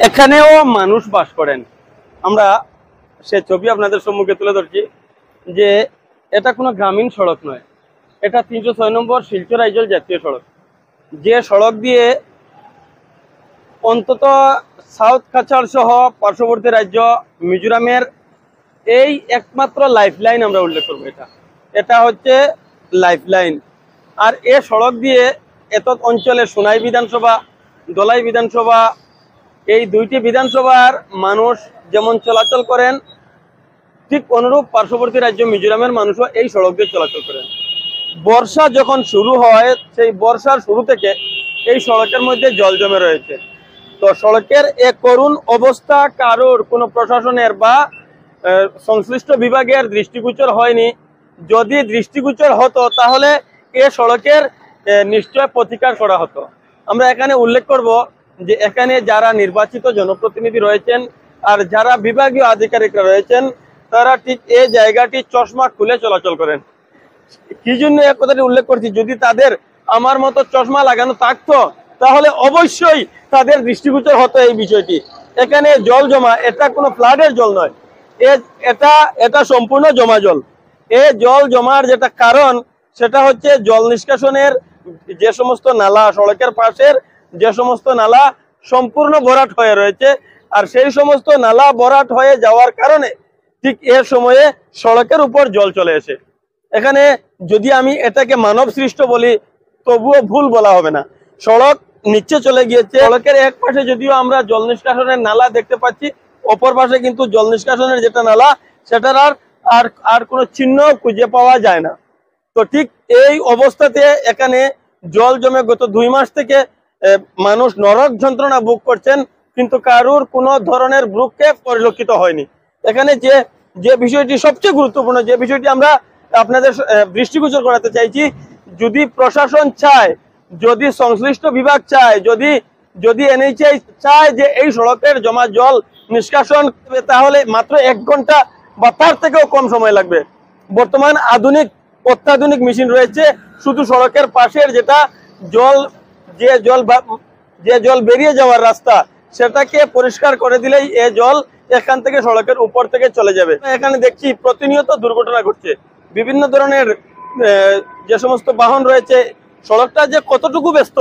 এখানেও মানুষ বাস করেন। আমরা সে ছবি আপনাদের সম্মুখে তুলে ধরছি যে এটা কোনো গ্রামীণ সড়ক নয়, এটা 306 নম্বর শিলচর আইজল জাতীয় সড়ক, যে সড়ক দিয়ে অন্তত সাউথ কাছাড় সহ পার্শ্ববর্তী রাজ্য মিজোরামের এই একমাত্র লাইফলাইন আমরা উল্লেখ করবো। এটা হচ্ছে লাইফলাইন। আর এ সড়ক দিয়ে এত অঞ্চলে সোনাই বিধানসভা, দলাই বিধানসভা, এই দুইটি বিধানসভার মানুষ যেমন চলাচল করেন, ঠিক অনুরূপ পার্শ্ববর্তী রাজ্য মিজোরামের মানুষও এই সড়ক দিয়ে চলাচল করেন। বর্ষা যখন শুরু হয়, সেই বর্ষার শুরু থেকে এই সড়কের মধ্যে জল জমে রয়েছে। তো সড়কের এক করুণ অবস্থা কারোর কোনো প্রশাসনের বা সংশ্লিষ্ট বিভাগের দৃষ্টিগোচর হয়নি। যদি দৃষ্টিগোচর হতো তাহলে এ সড়কের নিশ্চয় প্রতিকার করা হতো। আমরা এখানে উল্লেখ করব যে এখানে যারা নির্বাচিত জনপ্রতিনিধি রয়েছেন আর যারা বিভাগীয় আধিকারিকরা রয়েছেন, তারা ঠিক এই জায়গাটি চশমা খুলে চলাচল করেন। কি জন্য এক কথাটি উল্লেখ করছি, যদি তাদের আমার মতো চশমা লাগানো থাকতো তাহলে অবশ্যই তাদের দৃষ্টিগোচর হতো এই বিষয়টি। এখানে জল জমা, এটা কোনো ফ্লাডের জল নয়, এটা সম্পূর্ণ জমা জল। এই জল জমার যেটা কারণ সেটা হচ্ছে জল নিষ্কাশনের যে সমস্ত নালা, সড়কের পাশের যে সমস্ত নালা সম্পূর্ণ ভরাট হয়ে রয়েছে, আর সেই সমস্ত নালা ভরাট হয়ে যাওয়ার কারণে ঠিক এ সময়ে সড়কের উপর জল চলে আসে। এখানে যদি আমি এটাকে মানব সৃষ্ট বলি তবুও ভুল বলা হবে না। সড়ক নিচে চলে গিয়েছে। সড়কের এক পাশে যদিও আমরা জল নিষ্কাশনের নালা দেখতে পাচ্ছি, অপর পাশে কিন্তু জল নিষ্কাশনের যেটা নালা সেটার আর কোনো চিহ্ন খুঁজে পাওয়া যায় না। তো ঠিক এই অবস্থাতে এখানে জল জমে গত 2 মাস থেকে মানুষ নরক যন্ত্রণা ভোগ করছেন, কিন্তু কারুর কোনো ধরনের ভ্রুক্ষেপ পরিলক্ষিত হয়নি। এখানে যে বিষয়টি সবচেয়ে গুরুত্বপূর্ণ, যে বিষয়টি আমরা আপনাদের দৃষ্টিগোচর করাতে চাইছি, যদি প্রশাসন চায়, যদি সংশ্লিষ্ট বিভাগ চায়, যদি এনএইচআই চায় যে এই সড়কের জমা জল নিষ্কাশন, তাহলে মাত্র 1 ঘন্টা বা তার থেকেও কম সময় লাগবে। বর্তমান অত্যাধুনিক মেশিন রয়েছে, শুধু সড়কের পাশের যেটা যে জল বেরিয়ে যাওয়ার রাস্তা সেটাকে পরিষ্কার করে দিলেই এ জল এখান থেকে সড়কের উপর থেকে চলে যাবে। এখানে দেখছি প্রতিনিয়ত দুর্ঘটনা ঘটছে। বিভিন্ন ধরনের যে সমস্ত বাহন রয়েছে, সড়কটা যে কতটুকু ব্যস্ত,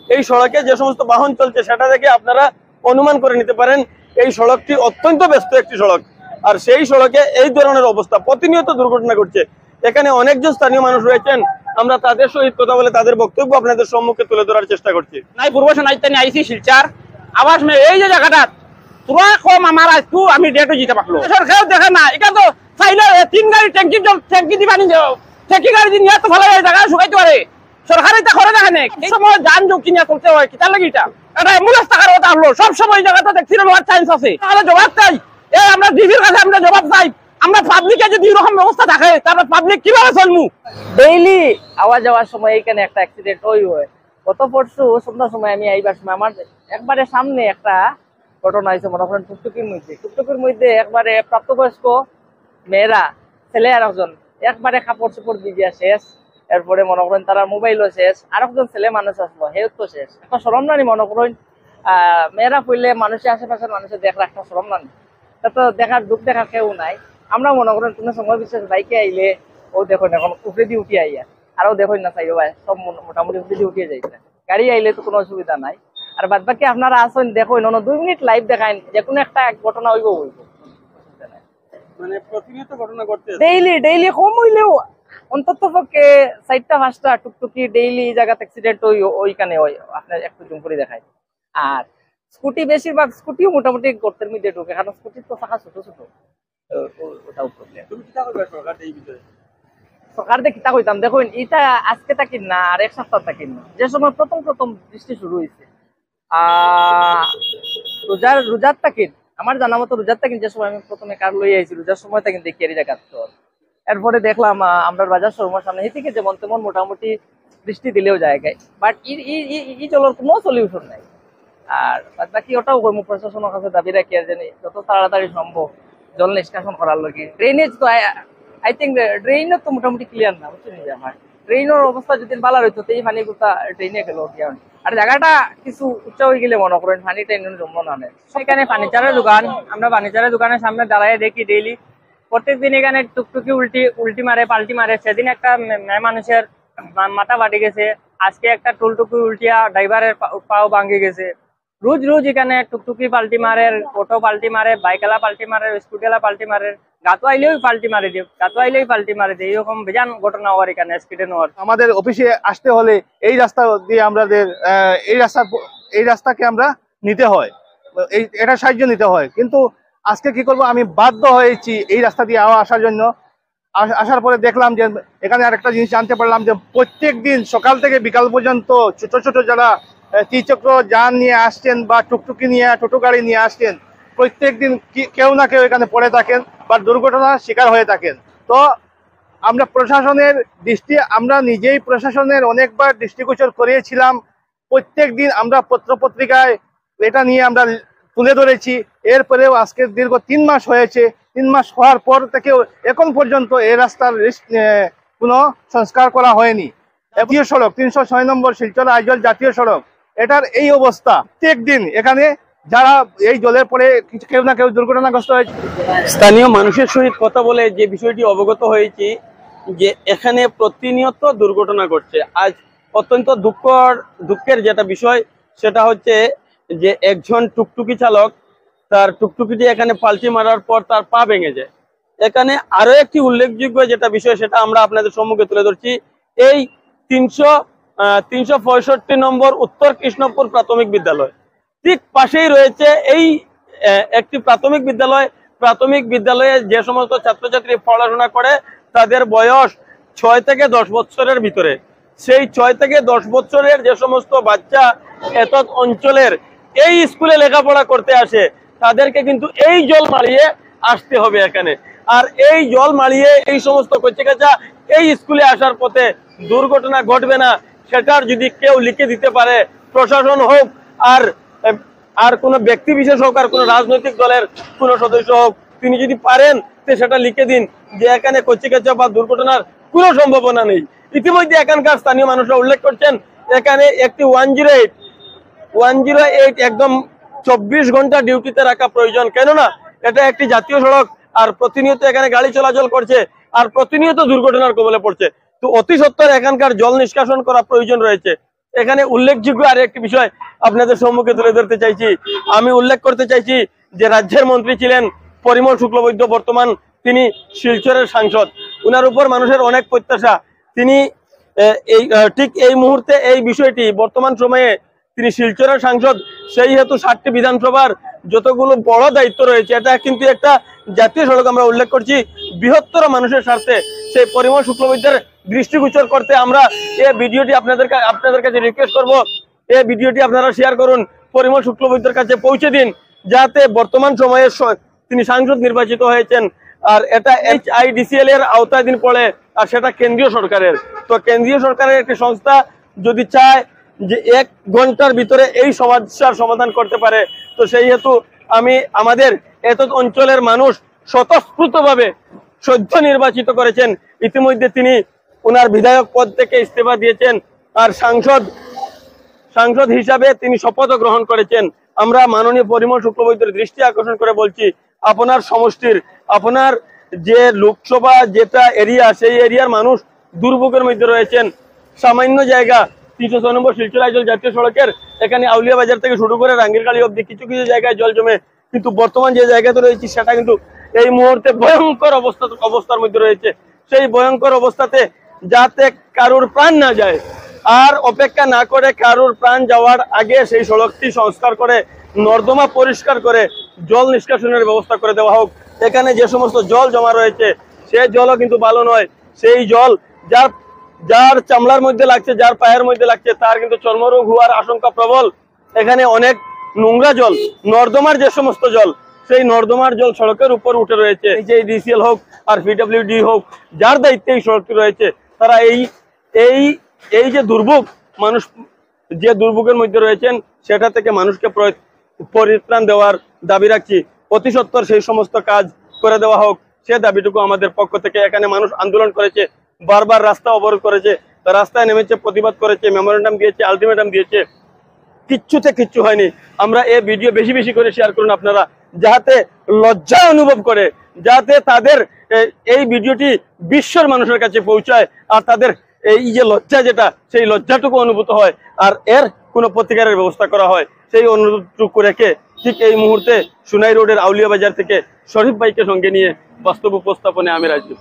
এই সড়কে যে সমস্ত বাহন চলছে সেটা থেকে আপনারা অনুমান করে নিতে পারেন এই সড়কটি অত্যন্ত ব্যস্ত একটি সড়ক। আর সেই সড়কে এই ধরনের অবস্থা, প্রতিনিয়ত দুর্ঘটনা ঘটছে। এখানে অনেকজন স্থানীয় মানুষ রয়েছেন, আমরা তাদের সহিত কথা বলে তাদের বক্তব্য আপনাদের সম্মুখে তুলে ধরার চেষ্টা করছি। নাই পূর্ব সোনাইতে আইসি শিলচার আবার এই যে জায়গাটা তোরা কম আমার আজকু আমি ডেটও জিতে পারলো। সরকার দেখে না, এটা তো চাইলে 3 গাড়ি ট্যাঙ্কি দিবা নি, ট্যাঙ্কি গাড়ি দিয়ে নিয়ে তো ভালো জায়গা শুকাইতে পারে। সরকার এটা করে দেখে না, এই সময় যান ঝুঁকি নিয়ে চলতে হয়। কিতার লাগে এটা অ্যাম্বুলেন্স টাকার কথা হলো, সব সময় জায়গাটা অ্যাক্সিডেন্ট হওয়ার চান্স আছে। তাহলে জবাব চাই, আমরা ডিবির কাছে আমরা জবাব চাই। আমরা পাবলিকের যদি এরকম ব্যবস্থা থাকে তাহলে পাবলিক কিভাবে চলবো? ডেইলি আওয়া যাওয়ার সময় এখানে একটা অ্যাক্সিডেন্ট হয়। গত পরশু সন্ধ্যার সময় আমি আইবার সময় আমার একবারে সামনে একটা ঘটনা হয়েছে। মনে করেন টুকটুকির মধ্যে একবারে প্রাপ্তবয়স্ক মেয়েরা, ছেলে আর একজন, একবারে কাপড় চোপড় দিয়ে শেষ। এরপরে মনে করেন তারা মোবাইলও শেষ, আর একজন ছেলে মানুষ আসলো, হেও তো শেষ। একটা সরম নানি মনে করেন, মেয়েরা পড়লে মানুষের আশেপাশের মানুষের দেখার একটা সরম নানি, তা তো দেখার দুঃখ দেখার কেউ নাই। আমরা মনে করেন কোনো সময় বিশেষ বাইকে আইলে ও দেখুন এখন উপরে দিয়ে উঠে আইয়া, আরও দেখুন না চাই ভাই সব মোটামুটি উপরে দিয়ে উঠিয়ে যাইছে। গাড়ি আইলে তো কোনো অসুবিধা নাই। আর বাদ বাকি আপনারা আসেন দেখুন, 2 মিনিট লাইভ দেখান, যে কোনো একটা ঘটনা হইব। মানে প্রতিনিয়ত ঘটনা ঘটছে, ডেইলি কম হইলেও অন্তত পক্ষে 4টা-5টা টুকটুকি ডেইলি জায়গাতে অ্যাক্সিডেন্ট ওইখানে হয়। আপনার একটু জুম করে দেখায়। আর স্কুটি, বেশিরভাগ স্কুটিও মোটামুটি গর্তের মধ্যে ঢুকে, কারণ স্কুটির তো চাকা ছোট ছোট, ওটাও প্রবলেম। তুমি কি করবে সরকার এই বিষয়ে? সরকার দেখি তা কইতাম, দেখুন এটা আজকে থাকি না, আর 1 সপ্তাহ থাকি না। যে সময় প্রথম বৃষ্টি শুরু হয়েছে রোজার থাকেন, আমার জানা মতো রোজার থাকেন, যে সময় আমি প্রথমে কার লই আইছি রোজার সময় থাকেন দেখি এর জায়গা। এরপরে দেখলাম আমরা বাজার শোরুমের সামনে থেকে যেমন তেমন মোটামুটি বৃষ্টি দিলেও জায়গায়, বাট ই চলার কোনো সলিউশন নাই। আর বাদ বাকি ওটাও প্রশাসনের কাছে দাবি রাখি আর জানি যত তাড়াতাড়ি সম্ভব জল নিষ্কাশন করার লগে। ড্রেনেজ তো আই থিঙ্ক ড্রেইনও তো মোটামুটি ক্লিয়ার না, বুঝছেন? আমার ট্রেনের অবস্থা যদি ভালো হইতো তো এই পানি কোথা ট্রেনে গেল কি আর জায়গাটা কিছু উচ্চ হয়ে গেলে মনে করেন পানি ট্রেনের জন্ম না নেয়। সেখানে ফার্নিচারের দোকান, আমরা ফার্নিচারের দোকানের সামনে দাঁড়ায় দেখি ডেইলি প্রত্যেকদিন এখানে টুকটুকি উল্টি মারে পাল্টি মারে। সেদিন একটা মেয়ে মানুষের মাথা ফাটে গেছে, আজকে একটা টুলটুকি উল্টিয়া ড্রাইভারের পাও ভাঙে গেছে। রোজ রোজ এখানে টুকটুকি পাল্টি মারে, অটো পাল্টি মারে, বাইকলা পাল্টি মারে, স্কুটিলা পাল্টি মারে, গাতো আইলেও পাল্টি মারে দিয়ে, গাতো আইলেই পাল্টি মারে দিয়ে, এরকম বেজান ঘটনা হওয়ার এখানে অ্যাক্সিডেন্ট হওয়ার। আমাদের অফিসে আসতে হলে এই রাস্তা দিয়ে আমাদের এই রাস্তাকে আমরা নিতে হয়, এটা সাহায্য নিতে হয়। কিন্তু আজকে কি করব, আমি বাধ্য হয়েছি এই রাস্তা দিয়ে আসার জন্য। আসার পরে দেখলাম যে এখানে আরেকটা জিনিস জানতে পারলাম যে প্রত্যেক দিন সকাল থেকে বিকাল পর্যন্ত ছোট ছোট যারা ত্রিচক্র যান নিয়ে আসছেন বা টুকটুকি নিয়ে টোটো গাড়ি নিয়ে আসছেন, প্রত্যেক দিন কেউ না কেউ এখানে পড়ে থাকেন বা দুর্ঘটনার শিকার হয়ে থাকেন। তো আমরা প্রশাসনের আমরা নিজেই প্রশাসনের অনেকবার দৃষ্টিগোচর করিয়েছিলাম। প্রত্যেক দিন আমরা পত্রপত্রিকায় এটা নিয়ে আমরা তুলে ধরেছি। এরপরেও আজকে দীর্ঘ 3 মাস হয়েছে। 3 মাস হওয়ার পর থেকেও এখন পর্যন্ত এই রাস্তার কোনো সংস্কার করা হয়নি। জাতীয় সড়ক 306 নম্বর শিলচর আইজল জাতীয় সড়ক, এটার এই অবস্থা। প্রত্যেক দিন এখানে যারা এই জলের পরে কেউ না কেউ দুর্ঘটনাগ্রস্ত হয়েছে। স্থানীয় মানুষের সহিত কথা বলে যে বিষয়টি অবগত হয়েছি যে এখানে প্রতিনিয়ত দুর্ঘটনা ঘটছে। আজ অত্যন্ত দুঃখের যেটা বিষয় সেটা হচ্ছে যে একজন টুকটুকি চালক তার টুকটুকিটি এখানে পাল্টি মারার পর তার পা ভেঙে যায়। এখানে আরো একটি উল্লেখযোগ্য যেটা বিষয় সেটা আমরা আপনাদের সম্মুখে তুলে ধরছি। এই 365 নম্বর উত্তর কৃষ্ণপুর প্রাথমিক বিদ্যালয়, ঠিক পাশেই রয়েছে এই একটি প্রাথমিক বিদ্যালয়ে যে সমস্ত ছাত্রছাত্রী পড়াশোনা করে তাদের বয়স 6 থেকে 10 বছরের ভিতরে। সেই 6 থেকে 10 বছরের যে সমস্ত বাচ্চা এত অঞ্চলের এই স্কুলে লেখাপড়া করতে আসে, তাদেরকে কিন্তু এই জল মারিয়ে আসতে হবে এখানে। আর এই জল মারিয়ে এই সমস্ত কচিকাঁচা এই স্কুলে আসার পথে দুর্ঘটনা ঘটবে না, সেটার যদি কেউ লিখে দিতে পারে, প্রশাসন হোক আর কোনো ব্যক্তি বিশেষ হোক আর কোনো রাজনৈতিক দলের কোনো সদস্য হোক, তিনি যদি পারেন তো সেটা লিখে দিন যে এখানে কচিকাঁচা বা দুর্ঘটনার কোনো সম্ভাবনা নেই। ইতিমধ্যে এখানকার স্থানীয় মানুষরা উল্লেখ করছেন এখানে একটি 108 একদম 24 ঘন্টা ডিউটিতে রাখা প্রয়োজন, কেননা এটা একটি জাতীয় সড়ক আর প্রতিনিয়ত এখানে গাড়ি চলাচল করছে আর প্রতিনিয়ত দুর্ঘটনার কবলে পড়ছে। তো অতি সত্বর এখানকার জল নিষ্কাশন করা প্রয়োজন রয়েছে। এখানে উল্লেখযোগ্য আর একটি বিষয় আপনাদের সম্মুখে তুলে ধরতে চাইছি। আমি উল্লেখ করতে চাইছি যে রাজ্যের মন্ত্রী ছিলেন পরিমল শুক্লবৈদ্য, বর্তমান তিনি শিলচরের সাংসদ। উনার উপর মানুষের অনেক প্রত্যাশা। তিনি ঠিক এই মুহূর্তে এই বিষয়টি বর্তমান সময়ে তিনি শিলচরের সাংসদ, সেই হেতু 7টি বিধানসভার যতগুলো বড় দায়িত্ব রয়েছে, এটা কিন্তু একটা জাতীয় সড়ক আমরা উল্লেখ করছি বৃহত্তর মানুষের স্বার্থে। সেই পরিমল শুক্লবৈদ্যের দৃষ্টিগোচর করতে আমরা এই ভিডিওটি আপনাদের কাছে রিকোয়েস্ট করব, এই ভিডিওটি আপনারা শেয়ার করুন, পরিমল শুক্লবৈদ্যের কাছে পৌঁছে দিন, যাতে বর্তমান সময়ে তিনি সাংসদ নির্বাচিত হয়েছেন। আর এটা HIDCL এর আওতাধীন পড়ে আর সেটা কেন্দ্রীয় সরকারের। তো কেন্দ্রীয় সরকারের একটি সংস্থা যদি চায় যে 1 ঘন্টার ভিতরে এই সমস্যার সমাধান করতে পারে, তো সেই হেতু আমাদের এত অঞ্চলের মানুষ স্বতঃস্ফূর্তভাবে সদ্য নির্বাচিত করেছেন। ইতিমধ্যে তিনি ওনার বিধায়ক পদ থেকে ইস্তফা দিয়েছেন আর সাংসদ হিসাবে তিনি শপথ গ্রহণ করেছেন। আমরা মাননীয় পরিমল শুক্লবৈদ্যের দৃষ্টি আকর্ষণ করে বলছি, আপনার সমষ্টির আপনার যে লোকসভা যেটা এরিয়া, সেই এরিয়ার মানুষ দুর্ভোগের মধ্যে রয়েছেন। সামান্য জায়গা 306 নম্বর শিলচর আইজল জাতীয় সড়কের এখানে আউলিয়া বাজার থেকে শুরু করে রাঙ্গিরকালী অব্দি কিছু কিছু জায়গায় জল জমে, কিন্তু বর্তমান যে জায়গাতে রয়েছে সেটা কিন্তু এই মুহূর্তে ভয়ঙ্কর অবস্থার মধ্যে রয়েছে। সেই ভয়ঙ্কর অবস্থাতে যাতে কারোর প্রাণ না যায় আর অপেক্ষা না করে কারোর প্রাণ যাওয়ার আগে সেই সড়কটি সংস্কার করে নর্দমা পরিষ্কার করে জল নিষ্কাশনের ব্যবস্থা করে দেওয়া হোক। এখানে যে সমস্ত জল জমা রয়েছে সেই জলও কিন্তু ভালো নয়। সেই জল যার চামড়ার মধ্যে লাগছে, যার পায়ের মধ্যে লাগছে, তার কিন্তু চর্মরোগ হওয়ার আশঙ্কা প্রবল। এখানে অনেক নোংরা জল, নর্দমার যে সমস্ত জল, সেই নর্দমার জল সড়কের উপর উঠে রয়েছে। এই যে DCL হোক আর PWD হোক, যার দায়িত্বে এই সড়কটি রয়েছে, তারা এই যে দুর্ভোগ, মানুষ যে দুর্ভোগের মধ্যে রয়েছেন সেটা থেকে মানুষকে পরিত্রাণ দেওয়ার দাবি রাখছি। অতি সত্বর সেই সমস্ত কাজ করে দেওয়া হোক, সে দাবিটুকু আমাদের পক্ষ থেকে। এখানে মানুষ আন্দোলন করেছে, বারবার রাস্তা অবরোধ করেছে, রাস্তায় নেমেছে, প্রতিবাদ করেছে, মেমোরেন্ডাম দিয়েছে, আলটিমেটাম দিয়েছে, কিচ্ছু হয়নি। আমরা এই ভিডিও বেশি বেশি করে শেয়ার করুন আপনারা, যাতে লজ্জা অনুভব করে, যাতে তাদের এই ভিডিওটি বিশ্বর মানুষের কাছে পৌঁছায়, আর তাদের এই যে লজ্জা, যেটা সেই লজ্জাটুকু অনুভূত হয়, আর এর কোনো প্রতিকারের ব্যবস্থা করা হয়, সেই অনুরোধটুকু রেখে ঠিক এই মুহূর্তে সোনাই রোডের আউলিয়া বাজার থেকে শরীফ ভাইকে সঙ্গে নিয়ে বাস্তব উপস্থাপনে আমি রাজু।